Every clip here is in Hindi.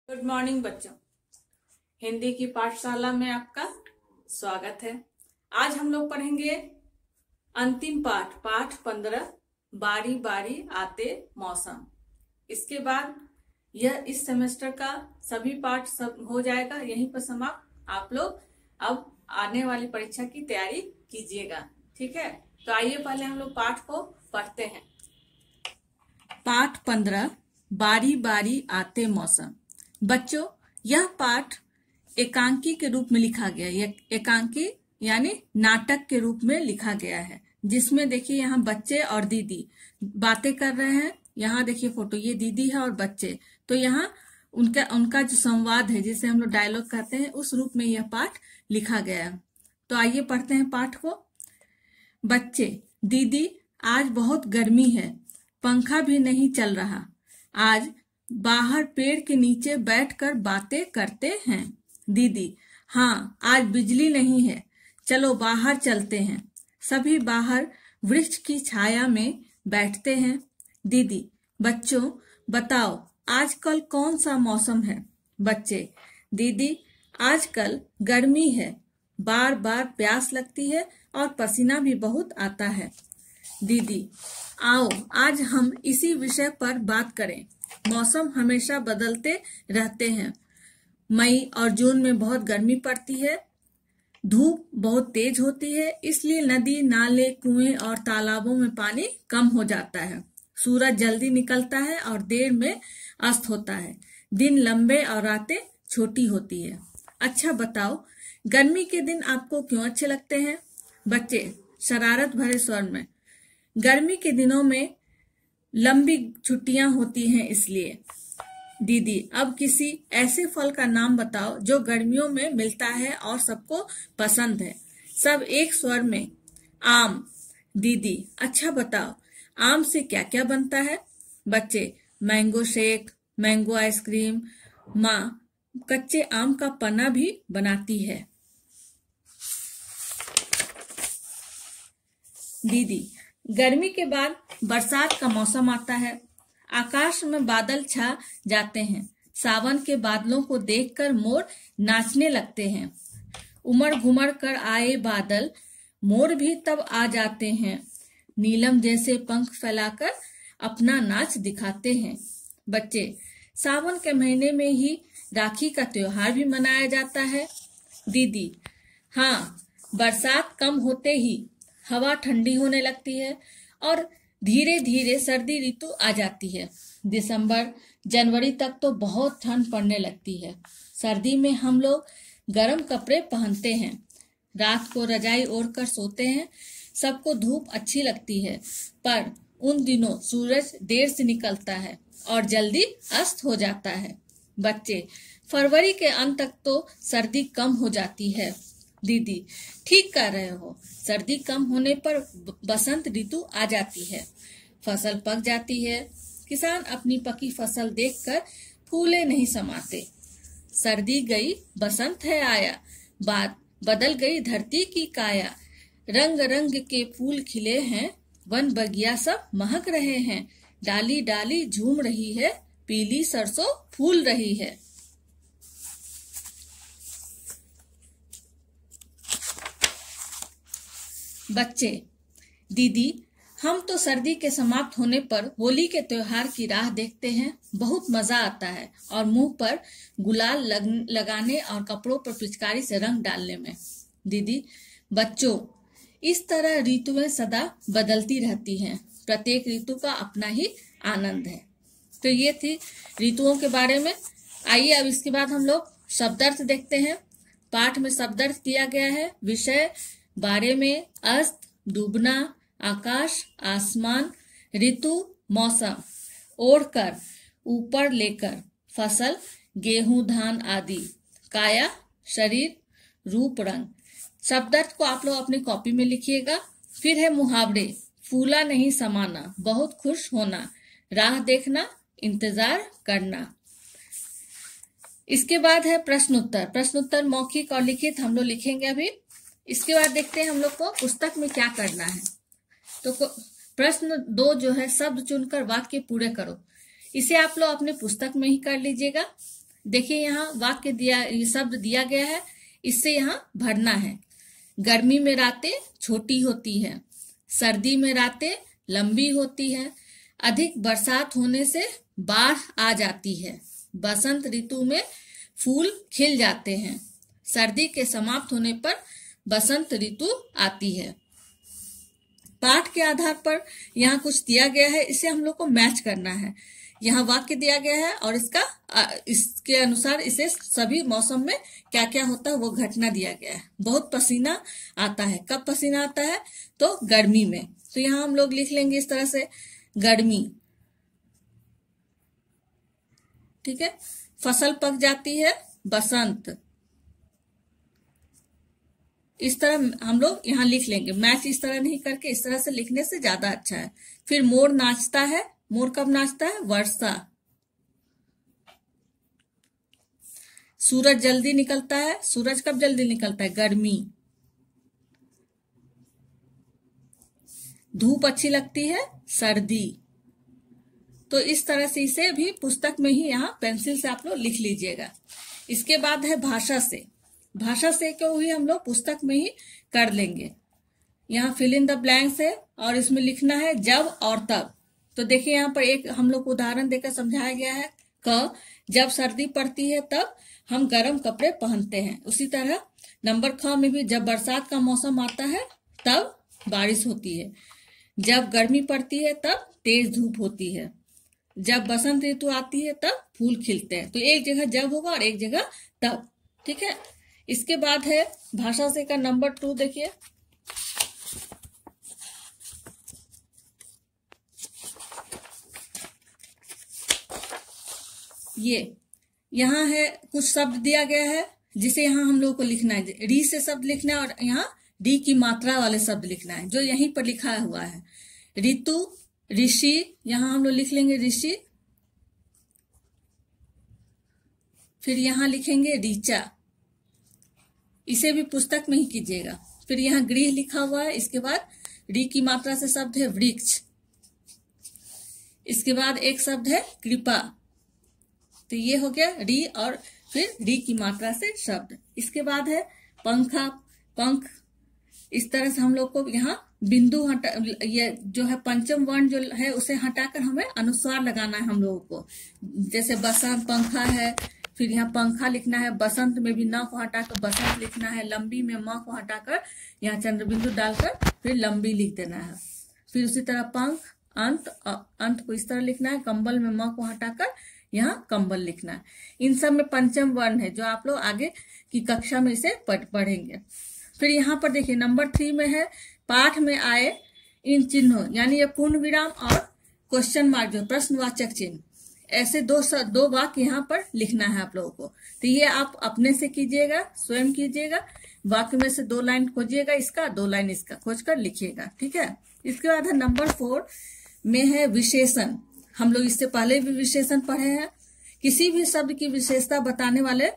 गुड मॉर्निंग बच्चों। हिंदी की पाठशाला में आपका स्वागत है। आज हम लोग पढ़ेंगे अंतिम पाठ 15 बारी बारी आते मौसम। इसके बाद यह इस सेमेस्टर का सभी पाठ सब हो जाएगा, यहीं पर समाप्त। आप लोग अब आने वाली परीक्षा की तैयारी कीजिएगा, ठीक है। तो आइए पहले हम लोग पाठ को पढ़ते हैं। पाठ 15 बारी बारी आते मौसम। बच्चों, यह पाठ एकांकी के रूप में लिखा गया है। एकांकी यानी नाटक के रूप में लिखा गया है, जिसमें देखिए यहाँ बच्चे और दीदी बातें कर रहे हैं। यहाँ देखिए फोटो, ये दीदी है और बच्चे। तो यहाँ उनका जो संवाद है, जिसे हम लोग डायलॉग कहते हैं, उस रूप में यह पाठ लिखा गया है। तो आइए पढ़ते हैं पाठ को। बच्चे: दीदी, आज बहुत गर्मी है, पंखा भी नहीं चल रहा। आज बाहर पेड़ के नीचे बैठकर बातें करते हैं। दीदी: हाँ, आज बिजली नहीं है, चलो बाहर चलते हैं। सभी बाहर वृक्ष की छाया में बैठते हैं। दीदी: बच्चों, बताओ आजकल कौन सा मौसम है? बच्चे: दीदी, आजकल गर्मी है, बार बार प्यास लगती है और पसीना भी बहुत आता है। दीदी: आओ आज हम इसी विषय पर बात करें। मौसम हमेशा बदलते रहते हैं। मई और जून में बहुत गर्मी पड़ती है, धूप बहुत तेज होती है, इसलिए नदी, नाले, कुएं और तालाबों में पानी कम हो जाता है। सूरज जल्दी निकलता है और देर में अस्त होता है। दिन लंबे और रातें छोटी होती है। अच्छा बताओ, गर्मी के दिन आपको क्यों अच्छे लगते हैं? बच्चे शरारत भरे स्वर में: गर्मी के दिनों में लंबी छुट्टियां होती हैं, इसलिए। दीदी: अब किसी ऐसे फल का नाम बताओ जो गर्मियों में मिलता है और सबको पसंद है। सब एक स्वर में: आम। दीदी: अच्छा बताओ, आम से क्या क्या बनता है? बच्चे: मैंगो शेक, मैंगो आइसक्रीम, माँ कच्चे आम का पन्ना भी बनाती है। दीदी: गर्मी के बाद बरसात का मौसम आता है। आकाश में बादल छा जाते हैं। सावन के बादलों को देखकर मोर नाचने लगते हैं। उमड़ घुमड़ कर आए बादल, मोर भी तब आ जाते हैं। नीलम जैसे पंख फैलाकर अपना नाच दिखाते हैं। बच्चे: सावन के महीने में ही राखी का त्योहार भी मनाया जाता है। दीदी: हाँ, बरसात कम होते ही हवा ठंडी होने लगती है और धीरे धीरे सर्दी ऋतु आ जाती है। दिसंबर जनवरी तक तो बहुत ठंड पड़ने लगती है। सर्दी में हम लोग गर्म कपड़े पहनते हैं, रात को रजाई ओढ़कर सोते हैं। सबको धूप अच्छी लगती है, पर उन दिनों सूरज देर से निकलता है और जल्दी अस्त हो जाता है। बच्चे: फरवरी के अंत तक तो सर्दी कम हो जाती है। दीदी: ठीक कह रहे हो, सर्दी कम होने पर बसंत ऋतु आ जाती है। फसल पक जाती है। किसान अपनी पकी फसल देखकर फूले नहीं समाते। सर्दी गई, बसंत है आया, बात बदल गई धरती की काया। रंग रंग के फूल खिले हैं, वन बगिया सब महक रहे हैं। डाली डाली झूम रही है, पीली सरसों फूल रही है। बच्चे: दीदी, हम तो सर्दी के समाप्त होने पर होली के त्योहार की राह देखते हैं। बहुत मजा आता है और मुंह पर गुलाल लगाने और कपड़ों पर पिचकारी से रंग डालने में। दीदी: बच्चों, इस तरह ऋतुएं सदा बदलती रहती हैं। प्रत्येक ऋतु का अपना ही आनंद है। तो ये थी ऋतुओं के बारे में। आइए अब इसके बाद हम लोग शब्दार्थ देखते हैं। पाठ में शब्दार्थ दिया गया है। विषय बारे में: अस्त, डूबना, आकाश, आसमान, ऋतु, मौसम, ओढ़कर, ऊपर लेकर, फसल, गेहूं, धान आदि, काया, शरीर, रूप, रंग। शब्दार्थ को आप लोग अपनी कॉपी में लिखिएगा। फिर है मुहावरे: फूला नहीं समाना, बहुत खुश होना, राह देखना, इंतजार करना। इसके बाद है प्रश्नोत्तर। प्रश्नोत्तर मौखिक और लिखित हम लोग लिखेंगे अभी। इसके बाद देखते हैं हम लोग को पुस्तक में क्या करना है। तो प्रश्न 2 जो है, शब्द चुनकर वाक्य पूरे करो। इसे आप लोग अपने पुस्तक में ही कर लीजिएगा। देखिए यहाँ वाक्य दिया, ये शब्द दिया गया है, इससे यहाँ भरना है। गर्मी में रातें छोटी होती है, सर्दी में रातें लंबी होती है, अधिक बरसात होने से बाढ़ आ जाती है, बसंत ऋतु में फूल खिल जाते हैं, सर्दी के समाप्त होने पर बसंत ऋतु आती है। पाठ के आधार पर यहाँ कुछ दिया गया है, इसे हम लोग को मैच करना है। यहाँ वाक्य दिया गया है और इसके अनुसार इसे सभी मौसम में क्या क्या होता है वो घटना दिया गया है। बहुत पसीना आता है, कब पसीना आता है? तो गर्मी में। तो यहाँ हम लोग लिख लेंगे इस तरह से, गर्मी। ठीक है। फसल पक जाती है, बसंत। इस तरह हम लोग यहाँ लिख लेंगे। मैच इस तरह नहीं करके इस तरह से लिखने से ज्यादा अच्छा है। फिर मोर नाचता है, मोर कब नाचता है? वर्षा। सूरज जल्दी निकलता है, सूरज कब जल्दी निकलता है? गर्मी। धूप अच्छी लगती है, सर्दी। तो इस तरह से इसे भी पुस्तक में ही यहाँ पेंसिल से आप लोग लिख लीजिएगा। इसके बाद है भाषा से। भाषा से को भी हम लोग पुस्तक में ही कर लेंगे। यहाँ फिल इन द ब्लैंक्स है और इसमें लिखना है जब और तब। तो देखिए यहाँ पर एक हम लोग को उदाहरण देकर समझाया गया है। क, जब सर्दी पड़ती है तब हम गर्म कपड़े पहनते हैं। उसी तरह नंबर ख में भी जब बरसात का मौसम आता है तब बारिश होती है, जब गर्मी पड़ती है तब तेज धूप होती है, जब बसंत ऋतु आती है तब फूल खिलते हैं। तो एक जगह जब होगा और एक जगह तब। ठीक है। इसके बाद है भाषा से का नंबर 2। देखिए ये यहाँ है, कुछ शब्द दिया गया है जिसे यहाँ हम लोग को लिखना है। री से शब्द लिखना है और यहाँ डी की मात्रा वाले शब्द लिखना है जो यहीं पर लिखा हुआ है। ऋतु, ऋषि, यहाँ हम लोग लिख लेंगे ऋषि। फिर यहाँ लिखेंगे ऋचा, इसे भी पुस्तक में ही कीजिएगा। फिर यहाँ गृह लिखा हुआ है, इसके बाद री की मात्रा से शब्द है वृक्ष। इसके बाद एक शब्द है कृपा। तो ये हो गया री और फिर री की मात्रा से शब्द। इसके बाद है पंखा, पंख। इस तरह से हम लोग को यहाँ बिंदु हटा, ये जो है पंचम वर्ण जो है उसे हटाकर हमें अनुस्वार लगाना है हम लोगों को। जैसे बसंत, पंखा है, फिर यहाँ पंखा लिखना है। बसंत में भी न को हटाकर बसंत लिखना है। लंबी में म को हटाकर यहाँ चंद्रबिंदु डालकर फिर लंबी लिख देना है। फिर उसी तरह पंख, अंत, अंत को इस तरह लिखना है। कंबल में म को हटाकर यहाँ कंबल लिखना है। इन सब में पंचम वर्ण है जो आप लोग आगे की कक्षा में इसे पढ़ेंगे। फिर यहाँ पर देखिए नंबर 3 में है पाठ में आए इन चिन्हों, यानी ये पूर्ण विराम और क्वेश्चन मार्क जो प्रश्नवाचक चिन्ह, ऐसे दो वाक्य यहाँ पर लिखना है आप लोगों को। तो ये आप अपने से कीजिएगा, स्वयं कीजिएगा। वाक्य में से 2 लाइन खोजिएगा इसका, 2 लाइन इसका खोजकर लिखिएगा। ठीक है। इसके बाद है नंबर 4 में है विशेषण। हम लोग इससे पहले भी विशेषण पढ़े हैं। किसी भी शब्द की विशेषता बताने वाले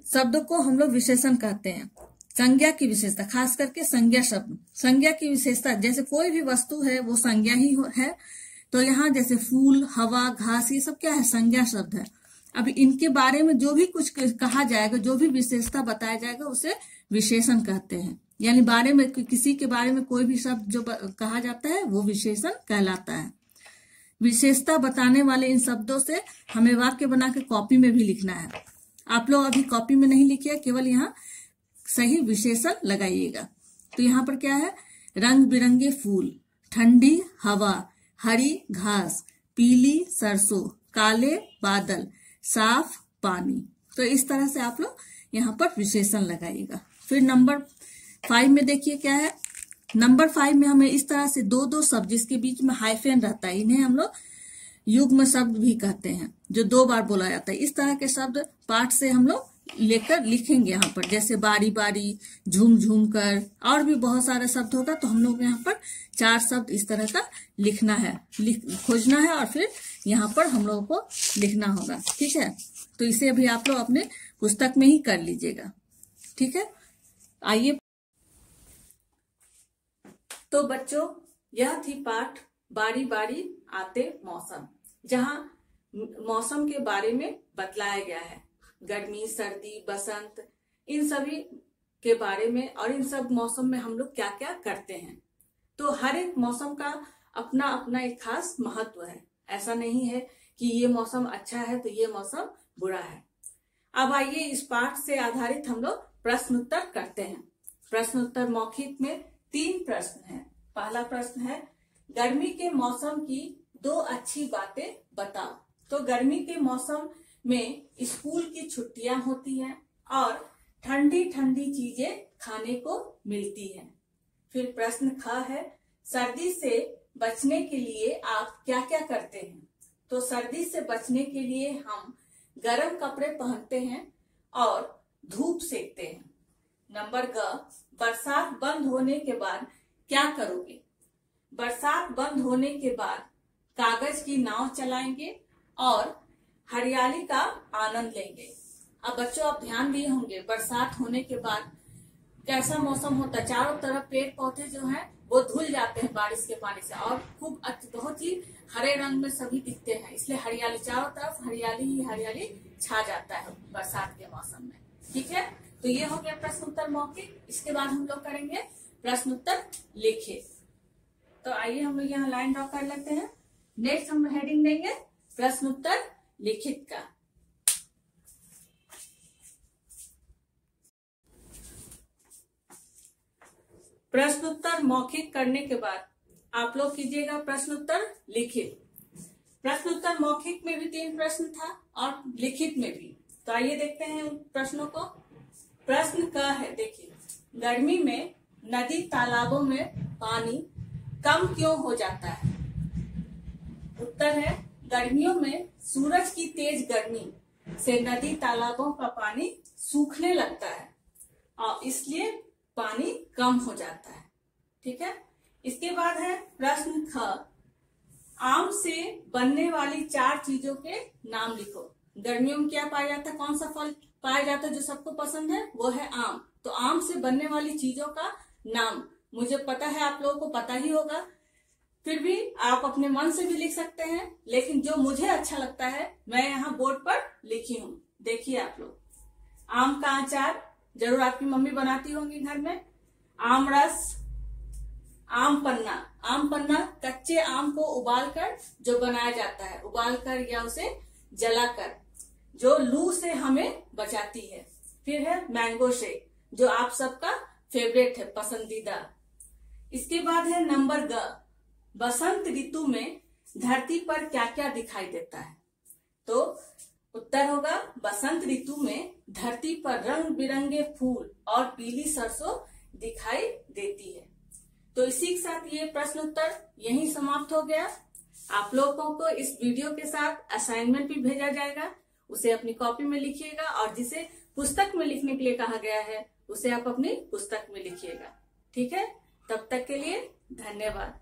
शब्द को हम लोग विशेषण कहते हैं। संज्ञा की विशेषता, खास करके संज्ञा शब्द, संज्ञा की विशेषता, जैसे कोई भी वस्तु है वो संज्ञा ही है। तो यहाँ जैसे फूल, हवा, घास, ये सब क्या है? संज्ञा शब्द है। अब इनके बारे में जो भी कुछ कहा जाएगा, जो भी विशेषता बताया जाएगा उसे विशेषण कहते हैं। यानी बारे में, किसी के बारे में कोई भी शब्द जो कहा जाता है वो विशेषण कहलाता है। विशेषता बताने वाले इन शब्दों से हमें वाक्य बना के कॉपी में भी लिखना है। आप लोग अभी कॉपी में नहीं लिखिए, केवल यहाँ सही विशेषण लगाइएगा। तो यहाँ पर क्या है? रंग बिरंगे फूल, ठंडी हवा, हरी घास, पीली सरसों, काले बादल, साफ पानी। तो इस तरह से आप लोग यहाँ पर विशेषण लगाइएगा। फिर नंबर 5 में देखिए क्या है। नंबर 5 में हमें इस तरह से 2 शब्द जिसके बीच में हाइफेन रहता है, इन्हें हम लोग युग्म शब्द भी कहते हैं, जो 2 बार बोला जाता है। इस तरह के शब्द पाठ से हम लोग लेकर लिखेंगे यहाँ पर, जैसे बारी बारी, झूम झूम कर, और भी बहुत सारे शब्द होगा। तो हम लोग यहाँ पर 4 शब्द इस तरह का लिखना है, खोजना है और फिर यहाँ पर हम लोगों को लिखना होगा। ठीक है। तो इसे भी आप लोग अपने पुस्तक में ही कर लीजिएगा। ठीक है। आइए, तो बच्चों यह थी पाठ बारी बारी आते मौसम, जहाँ मौसम के बारे में बतलाया गया है। गर्मी, सर्दी, बसंत, इन सभी के बारे में और इन सब मौसम में हम लोग क्या क्या करते हैं। तो हर एक मौसम का अपना अपना एक खास महत्व है। ऐसा नहीं है कि ये मौसम अच्छा है तो ये मौसम बुरा है। अब आइए इस पाठ से आधारित हम लोग प्रश्न उत्तर करते हैं। प्रश्न उत्तर मौखिक में 3 प्रश्न हैं। पहला प्रश्न है, गर्मी के मौसम की 2 अच्छी बातें बताओ। तो गर्मी के मौसम में स्कूल की छुट्टियां होती हैं और ठंडी ठंडी चीजें खाने को मिलती हैं। फिर प्रश्न ख है, सर्दी से बचने के लिए आप क्या क्या करते हैं। तो सर्दी से बचने के लिए हम गर्म कपड़े पहनते हैं और धूप सेकते हैं। नंबर ग, बरसात बंद होने के बाद क्या करोगे। बरसात बंद होने के बाद कागज की नाव चलाएंगे और हरियाली का आनंद लेंगे। अब बच्चों आप ध्यान दिए होंगे, बरसात होने के बाद कैसा मौसम होता है, चारों तरफ पेड़ पौधे जो हैं वो धुल जाते हैं बारिश के पानी से और खूब बहुत ही हरे रंग में सभी दिखते हैं। इसलिए हरियाली, चारों तरफ हरियाली ही हरियाली छा जाता है बरसात के मौसम में। ठीक है, तो ये हो गया प्रश्न उत्तर मौखिक। इसके बाद हम लोग करेंगे प्रश्न उत्तर लिखित। तो आइए हम लोग यहाँ लाइन ड्रॉ कर लेते हैं। नेक्स्ट हम हेडिंग देंगे प्रश्न उत्तर लिखित का। प्रश्न उत्तर मौखिक करने के बाद आप लोग कीजिएगा प्रश्न उत्तर लिखित। प्रश्न उत्तर मौखिक में भी 3 प्रश्न था और लिखित में भी। तो आइए देखते हैं उन प्रश्नों को। प्रश्न क है, देखिए, गर्मी में नदी तालाबों में पानी कम क्यों हो जाता है। उत्तर है, गर्मियों में सूरज की तेज गर्मी से नदी तालाबों का पानी सूखने लगता है और इसलिए पानी कम हो जाता है। ठीक है, इसके बाद है प्रश्न ख, आम से बनने वाली 4 चीजों के नाम लिखो। गर्मियों में क्या पाया जाता है, कौन सा फल पाया जाता है जो सबको पसंद है, वो है आम। तो आम से बनने वाली चीजों का नाम मुझे पता है, आप लोगों को पता ही होगा, फिर भी आप अपने मन से भी लिख सकते हैं, लेकिन जो मुझे अच्छा लगता है मैं यहाँ बोर्ड पर लिखी हूँ। देखिए आप लोग, आम का अचार जरूर आपकी मम्मी बनाती होंगी घर में, आम रस, आम पन्ना। आम पन्ना कच्चे आम को उबालकर जो बनाया जाता है, उबालकर या उसे जलाकर, जो लू से हमें बचाती है। फिर है मैंगो शेक, जो आप सबका फेवरेट है, पसंदीदा। इसके बाद है नंबर ग, बसंत ऋतु में धरती पर क्या क्या दिखाई देता है। तो उत्तर होगा, बसंत ऋतु में धरती पर रंग बिरंगे फूल और पीली सरसों दिखाई देती है। तो इसी के साथ ये प्रश्न उत्तर यहीं समाप्त हो गया। आप लोगों को इस वीडियो के साथ असाइनमेंट भी भेजा जाएगा, उसे अपनी कॉपी में लिखिएगा और जिसे पुस्तक में लिखने के लिए कहा गया है उसे आप अपनी पुस्तक में लिखिएगा। ठीक है, तब तक के लिए धन्यवाद।